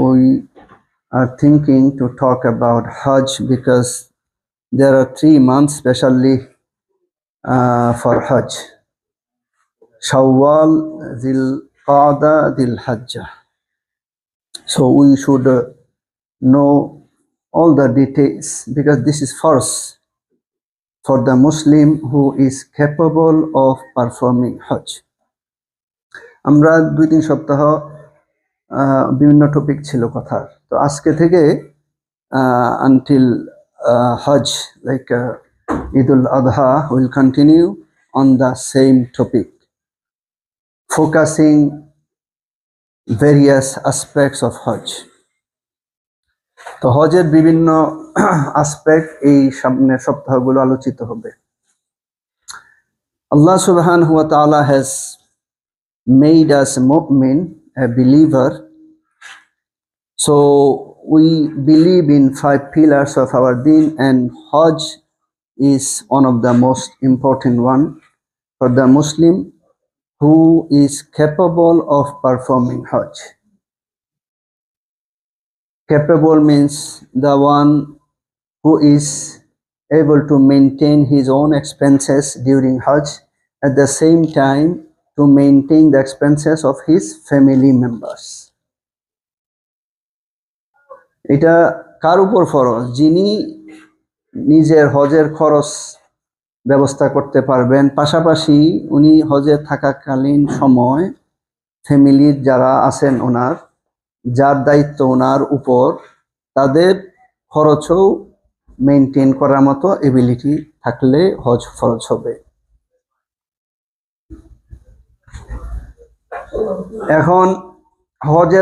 we are thinking to talk about Hajj because there are 3 months specially for Hajj. Shawwal, Dhil Qa'da, Dhil Hajjah. So we should know all the details because this is first for the Muslim who is capable of performing Hajj. আমরা 2-3 সপ্তাহ বিভিন্ন topic ছিল কথার, তো আজকে থেকে until Hajj, like Eidul Adha, will continue on the same topic, focusing various aspects of Hajj. তো হজের বিভিন্ন আসপেক্ট এই সামনের সপ্তাহগুলো আলোচিত হবে। Allah subhanahu wa ta'ala has made us mu'min, a believer. So we believe in 5 pillars of our deen, and Hajj is one of the most important one for the Muslim who is capable of performing Hajj. Capable means the one who is able to maintain his own expenses during Hajj, at the same time to maintain the expenses of his family members. এটা কার উপর ফরজ? যিনি নিজের হজের খরচ ব্যবস্থা করতে পারবেন, পাশাপাশি উনি হজে থাকাকালীন সময় ফ্যামিলির যারা আছেন ওনার, যার দায়িত্ব ওনার উপর, তাদের খরচও মেনটেন করার মতো এবিলিটি থাকলে হজ ফরজ হবে। এখন হজের